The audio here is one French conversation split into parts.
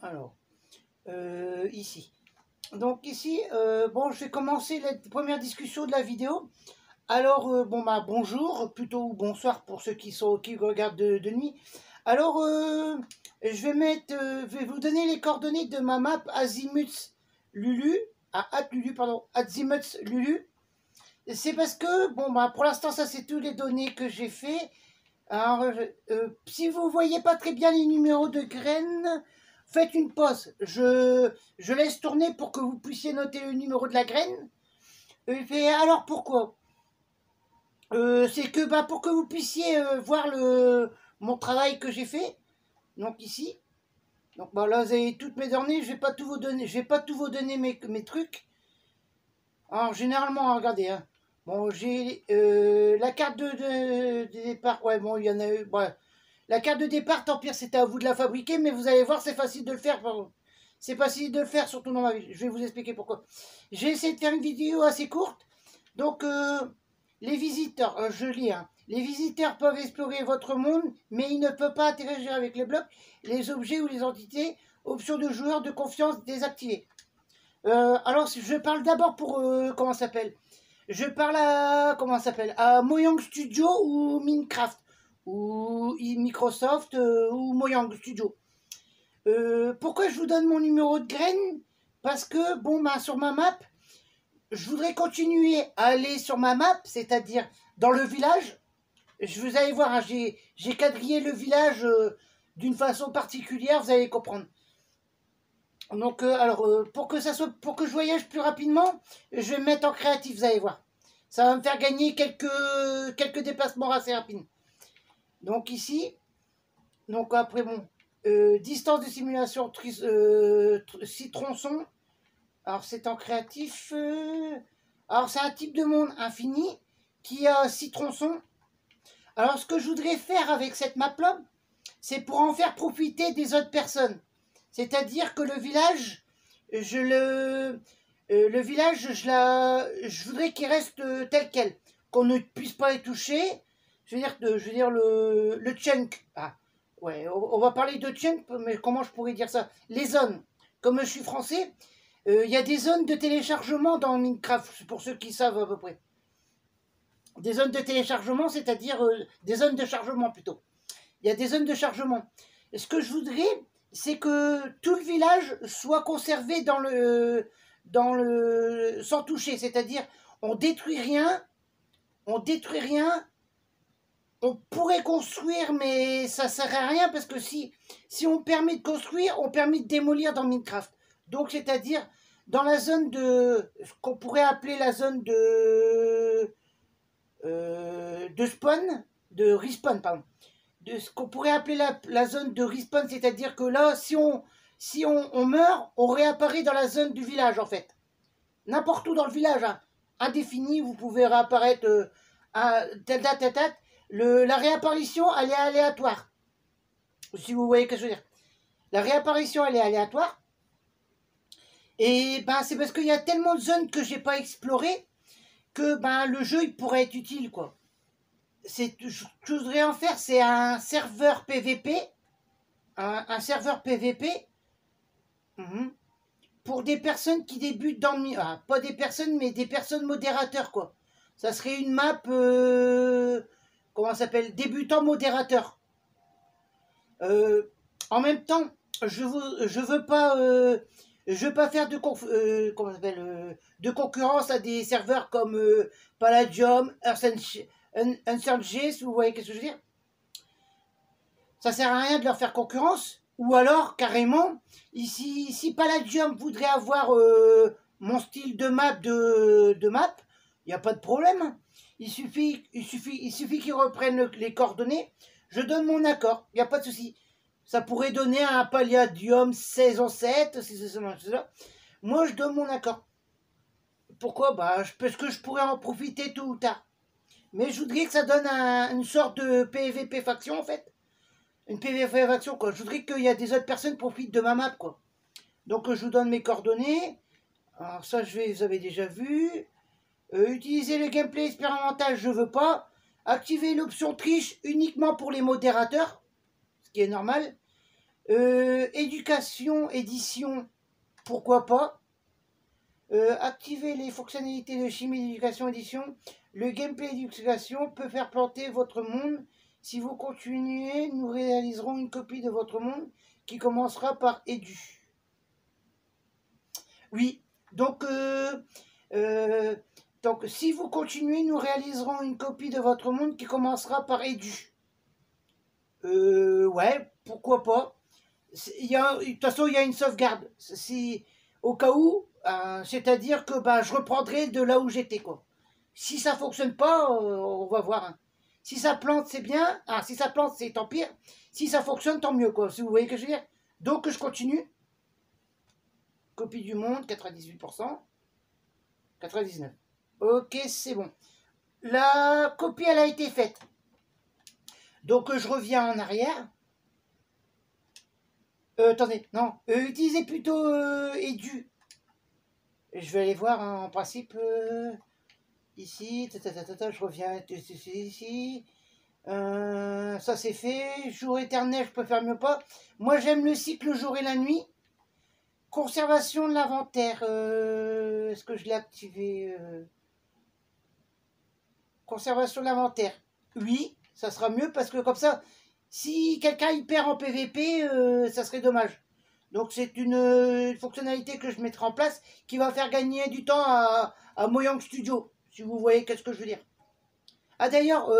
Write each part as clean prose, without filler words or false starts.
Alors, ici. Donc ici, bon, je vais commencer la première discussion de la vidéo. Alors, bon, bah, bonjour, plutôt ou bonsoir pour ceux qui regardent de nuit. Alors, je vais vous donner les coordonnées de ma map Azimuth Lulu, Lulu, pardon, Azimuth Lulu. C'est parce que, bon, bah, pour l'instant, ça, c'est toutes les données que j'ai fait. Alors, si vous voyez pas très bien les numéros de graines, faites une pause. Je laisse tourner pour que vous puissiez noter le numéro de la graine. Et alors, pourquoi c'est que bah, pour que vous puissiez voir mon travail que j'ai fait. Donc ici. Donc bah, là, vous avez toutes mes données. Je vais pas tout vous donner. Je vais pas tout vous donner mes trucs. Alors généralement, regardez. Hein. Bon, j'ai la carte de départ. Ouais, bon, il y en a eu. Ouais. La carte de départ, tant pis, c'était à vous de la fabriquer, mais vous allez voir, c'est facile de le faire. C'est facile de le faire, surtout dans ma vie. Je vais vous expliquer pourquoi. J'ai essayé de faire une vidéo assez courte. Donc, les visiteurs, je lis, hein. Les visiteurs peuvent explorer votre monde, mais ils ne peuvent pas interagir avec les blocs, les objets ou les entités. Option de joueur de confiance désactivée. Alors, je parle d'abord pour, comment ça s'appelle? Je parle à, comment ça s'appelle? À Mojang Studio ou Minecraft ou Microsoft ou Mojang Studio. Pourquoi je vous donne mon numéro de graine? Parce que, bon, bah, sur ma map, je voudrais continuer à aller sur ma map, c'est-à-dire dans le village. Vous allez voir, hein, j'ai quadrillé le village d'une façon particulière, vous allez comprendre. Donc, pour que je voyage plus rapidement, je vais me mettre en créatif, vous allez voir. Ça va me faire gagner quelques déplacements assez rapides. Donc ici, donc après bon, distance de simulation 6 tronçons. Alors c'est en créatif. Alors c'est un type de monde infini qui a 6 tronçons. Alors ce que je voudrais faire avec cette map-là, c'est pour en faire profiter des autres personnes. C'est-à-dire que le village, je voudrais qu'il reste tel quel, qu'on ne puisse pas y toucher. Je veux dire le chunk. Ah, ouais, on va parler de chunk, mais comment je pourrais dire ça? Les zones. Comme je suis français, il y a des zones de téléchargement dans Minecraft, pour ceux qui savent à peu près. Des zones de téléchargement, c'est-à-dire des zones de chargement plutôt. Il y a des zones de chargement. Et ce que je voudrais, c'est que tout le village soit conservé sans toucher. C'est-à-dire, on détruit rien, on pourrait construire, mais ça sert à rien parce que si on permet de construire, on permet de démolir dans Minecraft. Donc, c'est-à-dire, dans la zone de, ce qu'on pourrait appeler la zone de spawn, de respawn, pardon. De ce qu'on pourrait appeler la zone de respawn, c'est-à-dire que là, si on meurt, on réapparaît dans la zone du village, en fait. N'importe où dans le village, hein. Indéfini, vous pouvez réapparaître à telle date, telle date. La réapparition, elle est aléatoire. Si vous voyez ce que je veux dire. La réapparition, elle est aléatoire. Et ben, c'est parce qu'il y a tellement de zones que j'ai pas explorées que ben, le jeu, il pourrait être utile, quoi. Ce que je voudrais en faire, c'est un serveur PVP. Un serveur PVP. Pour des personnes qui débutent dans le... Ah, pas des personnes, mais des personnes modérateurs, quoi. Ça serait une map... comment ça s'appelle? Débutant modérateur. En même temps, je veux pas faire de concurrence à des serveurs comme Palladium, Unsurge, si vous voyez ce que je veux dire. Ça sert à rien de leur faire concurrence. Ou alors, carrément, si Palladium voudrait avoir mon style de map, il n'y a pas de problème. Il suffit qu'ils reprennent les coordonnées. Je donne mon accord, il n'y a pas de souci. Ça pourrait donner un Palladium 16/7, si c'est ça. Moi, je donne mon accord. Pourquoi? Bah, parce que je pourrais en profiter tôt ou tard. Mais je voudrais que ça donne une sorte de PVP faction, en fait. Une PVP faction, quoi. Je voudrais qu'il y a des autres personnes qui profitent de ma map, quoi. Donc, je vous donne mes coordonnées. Alors, ça, vous avez déjà vu. Utiliser le gameplay expérimental, je veux pas. Activer l'option triche uniquement pour les modérateurs, ce qui est normal. Éducation, édition, pourquoi pas. Activer les fonctionnalités de chimie d'éducation édition. Le gameplay d'éducation peut faire planter votre monde. Si vous continuez, nous réaliserons une copie de votre monde qui commencera par édu. Oui, donc si vous continuez, nous réaliserons une copie de votre monde qui commencera par édu. Ouais, pourquoi pas. De toute façon, il y a une sauvegarde. Si, au cas où, c'est-à-dire que je reprendrai de là où j'étais, quoi. Si ça fonctionne pas, on va voir. Hein. Si ça plante, c'est bien. Ah, si ça plante, c'est tant pire. Si ça fonctionne, tant mieux, quoi. Si vous voyez ce que je veux dire. Donc, je continue. Copie du monde, 98%. 99%. Ok, c'est bon. La copie, elle a été faite. Donc, je reviens en arrière. Attendez, non. Utilisez plutôt édu. Je vais aller voir, hein, en principe, ici, je reviens ici. Ça c'est fait. Jour éternel, je préfère mieux pas. Moi, j'aime le cycle jour et la nuit. Conservation de l'inventaire. Est-ce que je l'ai activé Conservation de l'inventaire. Oui, ça sera mieux parce que comme ça, si quelqu'un y perd en PVP, ça serait dommage. Donc c'est une fonctionnalité que je mettrai en place qui va faire gagner du temps à Mojang Studio, si vous voyez qu'est-ce que je veux dire. Ah d'ailleurs,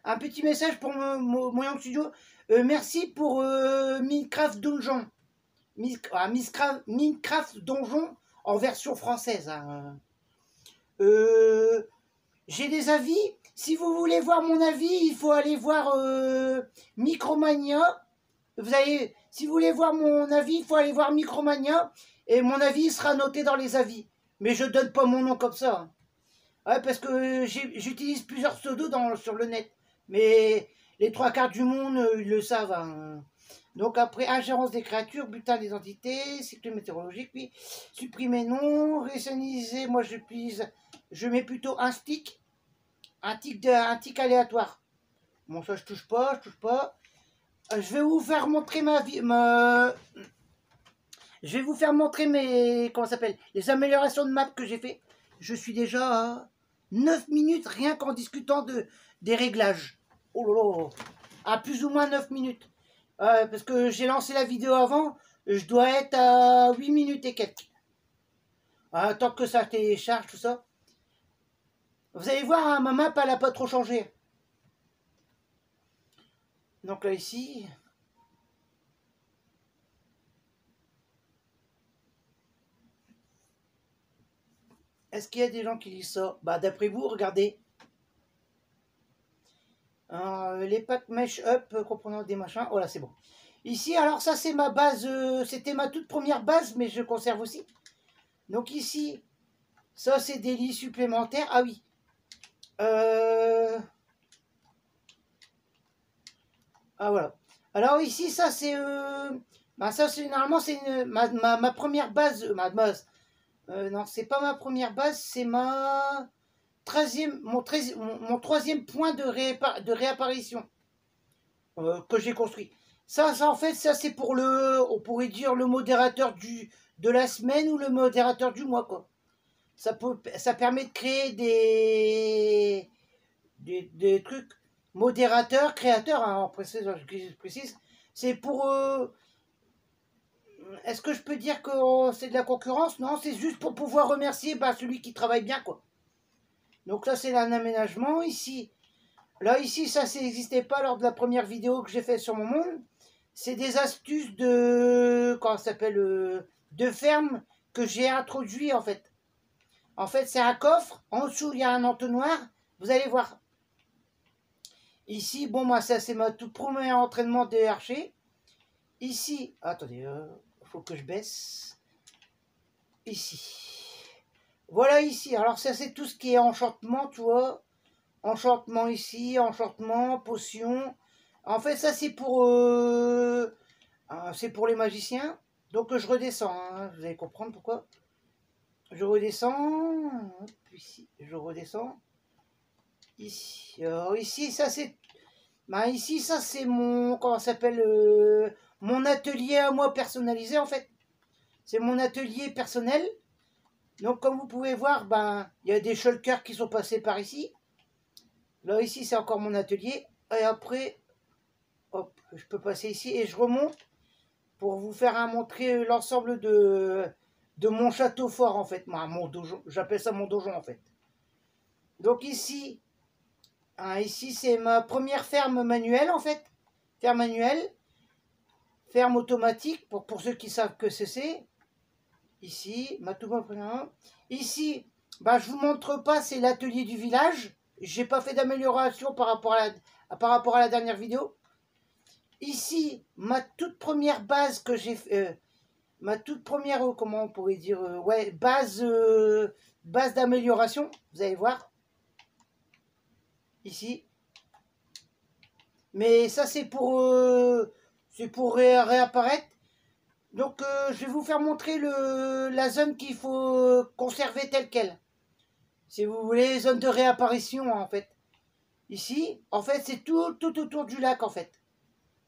un petit message pour Mojang Studio. Merci pour Minecraft Donjon. Minecraft Donjon en version française. Hein. J'ai des avis. Si vous voulez voir mon avis, il faut aller voir Micromania. Si vous voulez voir mon avis, il faut aller voir Micromania. Et mon avis sera noté dans les avis. Mais je donne pas mon nom comme ça. Ouais, parce que j'utilise plusieurs pseudos sur le net. Mais les trois quarts du monde, ils le savent. Hein. Donc après, ingérence des créatures, butin des entités, cycle météorologique, oui. Supprimer non, réinitialiser, moi je mets plutôt un stick. Un tic aléatoire. Bon, ça je touche pas. Je vais vous faire montrer je vais vous faire montrer comment ça s'appelle, les améliorations de map que j'ai fait. Je suis déjà à 9 minutes rien qu'en discutant des réglages. Oh là là. À plus ou moins 9 minutes. Parce que j'ai lancé la vidéo avant, je dois être à 8 minutes et quelques. Tant que ça télécharge, tout ça. Vous allez voir, hein, ma map, elle n'a pas trop changé. Donc là, ici... Est-ce qu'il y a des gens qui lisent ça? D'après vous, regardez. Les packs mesh up comprenant des machins. Oh là, c'est bon. Ici, alors ça, c'est ma base. C'était ma toute première base, mais je conserve aussi. Donc ici, ça, c'est des lits supplémentaires. Ah oui. Ah voilà. Alors ici, ça, c'est... ça, c'est normalement, c'est ma première base. Non, c'est pas ma première base, c'est mon troisième point de réapparition que j'ai construit. Ça, en fait, ça c'est pour on pourrait dire le modérateur de la semaine ou le modérateur du mois, quoi. Ça permet de créer des trucs modérateurs, créateurs, hein, en précise, c'est pour... Est-ce que je peux dire que c'est de la concurrence? Non, c'est juste pour pouvoir remercier celui qui travaille bien, quoi. Donc là, c'est un aménagement. Ici, ça n'existait pas lors de la première vidéo que j'ai fait sur mon monde. C'est des astuces comment ça s'appelle, de ferme que j'ai introduit, en fait. En fait, c'est un coffre. En dessous, il y a un entonnoir. Vous allez voir. Ici, bon, moi, ça, c'est ma tout premier entraînement de archer. Ici, attendez, faut que je baisse. Ici. Voilà ici. Alors ça c'est tout ce qui est enchantement, tu vois. Enchantement ici, enchantement, potion. En fait ça c'est pour les magiciens. Donc je redescends. Hein. Vous allez comprendre pourquoi. Je redescends. Ici, je redescends. Ici. Alors ici ça c'est. Ici ça c'est mon. Comment ça s'appelle mon atelier à moi personnalisé en fait. C'est mon atelier personnel. Donc comme vous pouvez voir, ben il y a des shulkers qui sont passés par ici. Là ici c'est encore mon atelier. Et après, hop, je peux passer ici et je remonte pour vous faire montrer l'ensemble de mon château fort en fait. Mon donjon, j'appelle ça mon donjon en fait. Donc ici, ici c'est ma première ferme manuelle en fait. Ferme manuelle. Ferme automatique, pour ceux qui savent que c'est. Ici, ma tout première. Ici, bah, je vous montre pas, c'est l'atelier du village. J'ai pas fait d'amélioration par rapport à la dernière vidéo. Ici, ma toute première base que j'ai fait, ma toute première, comment on pourrait dire, ouais, base d'amélioration. Vous allez voir. Ici. Mais ça, c'est pour réapparaître. Donc, je vais vous faire montrer la zone qu'il faut conserver telle qu'elle. Si vous voulez, zone de réapparition, en fait. Ici, en fait, c'est tout autour du lac, en fait.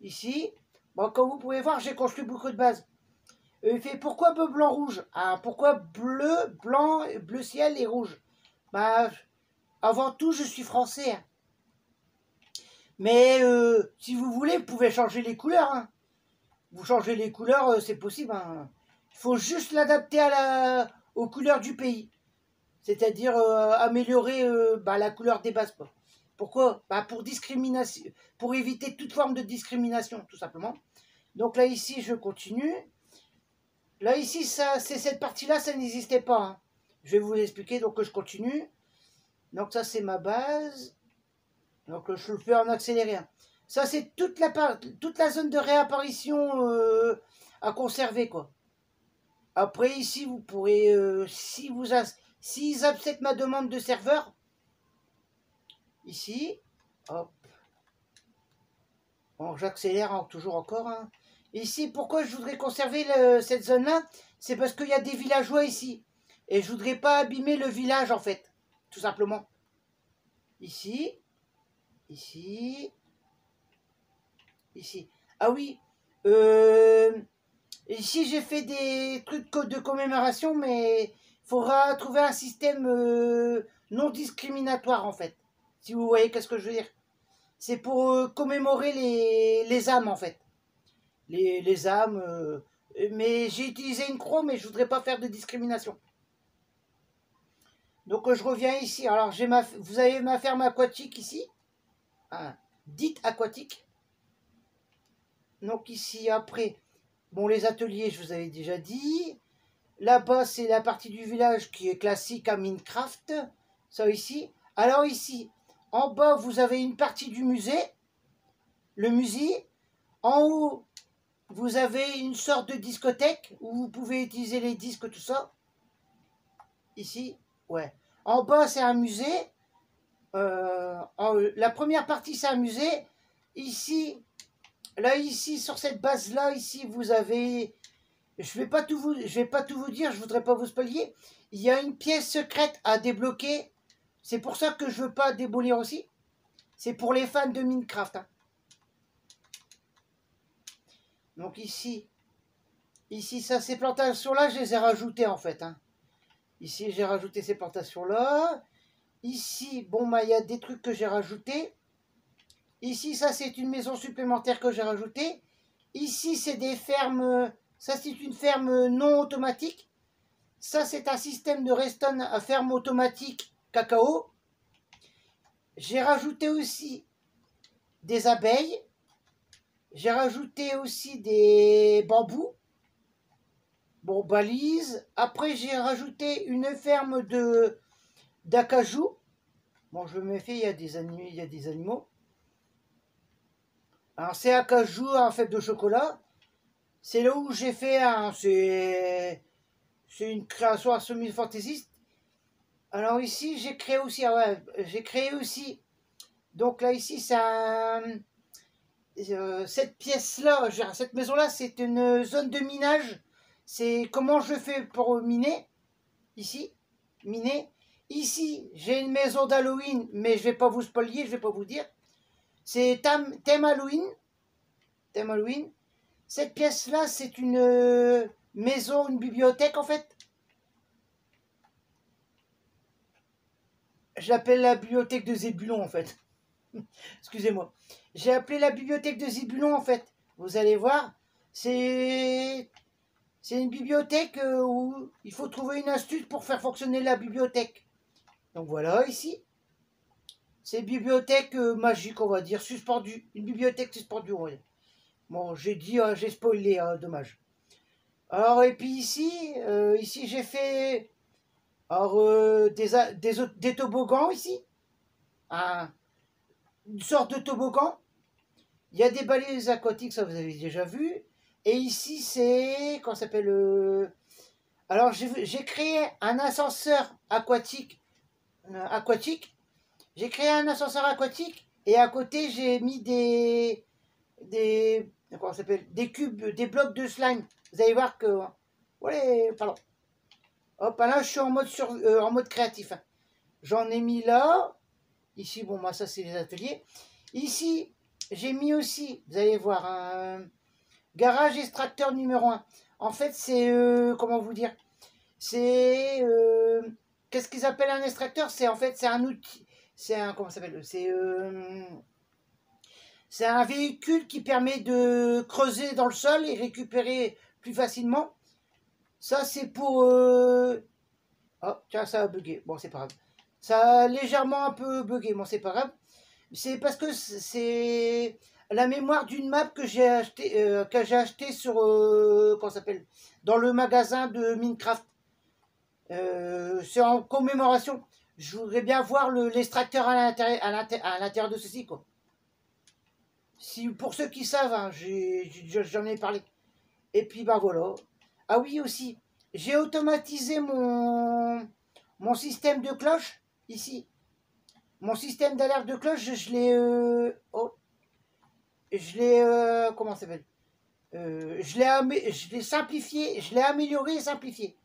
Ici, bon, comme vous pouvez voir, j'ai construit beaucoup de bases. Il fait pourquoi bleu, blanc, rouge? Ah, pourquoi bleu, blanc, bleu ciel et rouge? Bah, avant tout, je suis français. Hein. Mais si vous voulez, vous pouvez changer les couleurs. Hein. Vous changez les couleurs, c'est possible. Hein. Il faut juste l'adapter aux couleurs du pays. C'est-à-dire améliorer la couleur des bases. Quoi. Pourquoi? Pour discrimination, pour éviter toute forme de discrimination, tout simplement. Donc là, ici, je continue. Là, ici, c'est cette partie-là, ça n'existait pas. Hein. Je vais vous expliquer, donc je continue. Donc ça, c'est ma base. Donc je le fais en accéléré. Hein. Ça, c'est toute la zone de réapparition à conserver, quoi. Après, ici, vous pourrez, s'ils acceptent ma demande de serveur, ici, hop. Bon, j'accélère toujours encore. Hein. Ici, pourquoi je voudrais conserver cette zone-là? C'est parce qu'il y a des villageois ici. Et je voudrais pas abîmer le village, en fait. Tout simplement. Ici. Ici. Ici. Ah oui. Ici, j'ai fait des trucs de commémoration, mais il faudra trouver un système non discriminatoire, en fait. Si vous voyez qu'est-ce que je veux dire. C'est pour commémorer les âmes, en fait. Les âmes. Mais j'ai utilisé une croix, mais je voudrais pas faire de discrimination. Donc, je reviens ici. Alors, vous avez ma ferme aquatique ici. Hein, dite aquatique. Donc, ici, après... Bon, les ateliers, je vous avais déjà dit. Là-bas, c'est la partie du village qui est classique à Minecraft. Ça, ici. Alors, ici, en bas, vous avez une partie du musée. Le musée. En haut, vous avez une sorte de discothèque où vous pouvez utiliser les disques, tout ça. Ici, ouais. En bas, c'est un musée. La première partie, c'est un musée. Ici... Là, ici, sur cette base-là, ici, vous avez... Je vais pas tout vous dire, je voudrais pas vous spoiler. Il y a une pièce secrète à débloquer. C'est pour ça que je veux pas démolir aussi. C'est pour les fans de Minecraft. Hein. Donc ici, ça, ces plantations-là, je les ai rajoutées, en fait. Hein. Ici, j'ai rajouté ces plantations-là. Ici, bon, il y a des trucs que j'ai rajoutés. Ici, ça, c'est une maison supplémentaire que j'ai rajoutée. Ici, c'est des fermes... Ça, c'est une ferme non automatique. Ça, c'est un système de redstone à ferme automatique cacao. J'ai rajouté aussi des abeilles. J'ai rajouté aussi des bambous. Bon, balises. Après, j'ai rajouté une ferme d'acajou. Bon, je me méfie, il y a des animaux. Alors, c'est acajou en fait de chocolat. C'est là où j'ai fait c'est une création à semi-fantaisiste. Alors ici, j'ai créé aussi, donc là ici, c'est cette pièce-là, cette maison-là, c'est une zone de minage. C'est comment je fais pour miner, ici, miner. Ici, j'ai une maison d'Halloween, mais je vais pas vous spoiler, je vais pas vous dire. C'est thème Halloween. Thème Halloween. Cette pièce-là, c'est une maison, une bibliothèque en fait. Je l'appelle la bibliothèque de Zébulon en fait. Excusez-moi. J'ai appelé la bibliothèque de Zébulon en fait. Vous allez voir, c'est une bibliothèque où il faut trouver une astuce pour faire fonctionner la bibliothèque. Donc voilà, ici. C'est une bibliothèque magique, on va dire, suspendue. Une bibliothèque suspendue, on va dire. Bon, j'ai dit, j'ai spoilé, dommage. Alors, et puis ici, ici j'ai fait alors, des toboggans ici. Une sorte de toboggan. Il y a des balais aquatiques, ça vous avez déjà vu. Et ici, c'est, comment ça s'appelle alors, j'ai créé un ascenseur aquatique. J'ai créé un ascenseur aquatique et à côté, j'ai mis comment ça s'appelle, des cubes, des blocs de slime. Vous allez voir que, ouais, pardon. Hop, là, je suis en mode créatif. J'en ai mis là. Ici, bon, moi, ça, c'est les ateliers. Ici, j'ai mis aussi, vous allez voir, un garage extracteur numéro 1. En fait, c'est, comment vous dire, c'est, qu'est-ce qu'ils appellent un extracteur? C'est, en fait, c'est un outil, c'est un, comment ça s'appelle? C'est un véhicule qui permet de creuser dans le sol et récupérer plus facilement. Ça, c'est pour, oh, tiens, ça a bugué. Bon, c'est pas grave. Ça a légèrement un peu bugué. Bon, c'est pas grave. C'est parce que c'est la mémoire d'une map que j'ai acheté sur comment ça s'appelle, dans le magasin de Minecraft. C'est en commémoration. Je voudrais bien voir l'extracteur à l'intérieur de ceci, quoi. Si pour ceux qui savent, hein, j'en ai parlé. Et puis bah voilà. Ah oui aussi, j'ai automatisé mon système de cloche ici. Mon système d'alerte de cloche, je l'ai comment ça s'appelle, je l'ai simplifié, je l'ai amélioré et simplifié.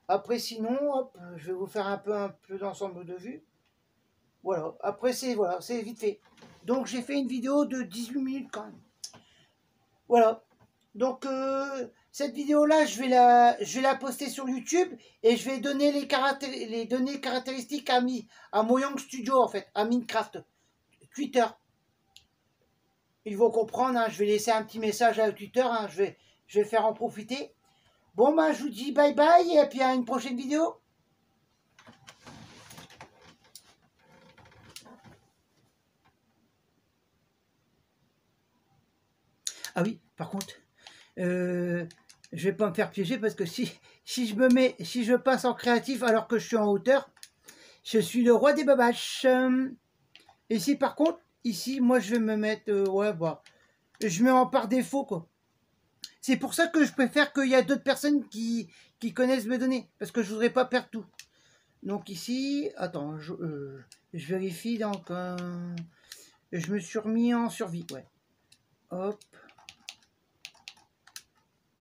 Après sinon, hop, je vais vous faire un peu d'ensemble de vue. Voilà, après c'est vite fait. Donc j'ai fait une vidéo de 18 minutes quand même. Voilà. Donc cette vidéo-là, je vais la poster sur YouTube et je vais donner les données caractéristiques à Mojang Studio en fait, à Minecraft, Twitter. Ils vont comprendre, hein, je vais laisser un petit message à Twitter, hein, je vais faire en profiter. Bon, ben, je vous dis bye bye et puis à une prochaine vidéo. Ah oui, par contre, je vais pas me faire piéger parce que si je passe en créatif alors que je suis en hauteur, je suis le roi des babaches. Ici, par contre, ici, moi, je vais me mettre, ouais, bah, je mets en par défaut, quoi. C'est pour ça que je préfère qu'il y a d'autres personnes qui connaissent mes données, parce que je voudrais pas perdre tout. Donc ici, attends, je vérifie, donc, je me suis remis en survie, ouais. Hop.